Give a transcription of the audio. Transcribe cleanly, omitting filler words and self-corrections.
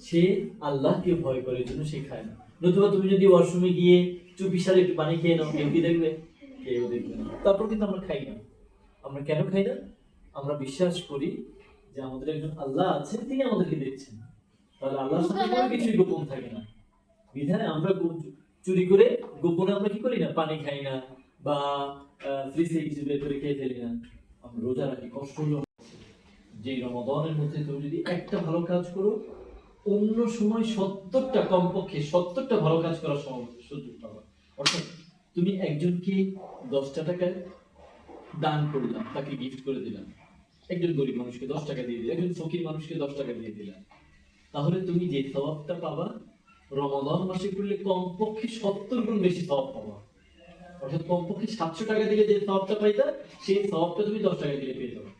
সে আল্লাহকে ভয় করে, জন্য সে খায় না। নতুবা তুমি যদি ওয়াশরুমে গিয়ে চুপি সারে একটু পানি খেয়ে নাও, কেউ কি দেখবে? কেউ দেখবে না। তারপর কিন্তু আমরা খাই না। আমরা কেন খাই না? আমরা বিশ্বাস করি যে আমাদের একজন আল্লাহ আছেন, তিনি আমাদেরকে দেখছেন। তাহলে আল্লাহর সামনে কোনো কিছুই গোপন থাকে না। বিধায় আমরা চুরি করে গোপনে আমরা কি করি না, পানি খাই না, বা ফ্রিজ থেকে কিছু বের করে খেয়ে ফেলি না। আমরা রোজা রাখি, কষ্ট হলো। যে রমাদানের মধ্যে তুমি যদি একটা ভালো কাজ করো, অন্য সময় 70টা, কমপক্ষে 70টা ভালো কাজ করার সুযোগ পাবা। অর্থাৎ তুমি একজনকে 10টা টাকা দান করলাম, তাকে গিফট করে দিলাম, একজন গরিব মানুষকে 10 টাকা দিয়ে দিলাম, একজন ফকির মানুষকে 10 টাকা দিয়ে দিলাম, তাহলে তুমি যে সওয়াবটা পাবা রমাদান মাসে করলে কমপক্ষে 70 গুণ বেশি সওয়াব পাবা। অর্থাৎ কমপক্ষে 700 টাকা দিলে যে সওয়াবটা পাইতা, সেই সওয়াবটা তুমি 10 টাকা দিলে পেয়ে যাবে।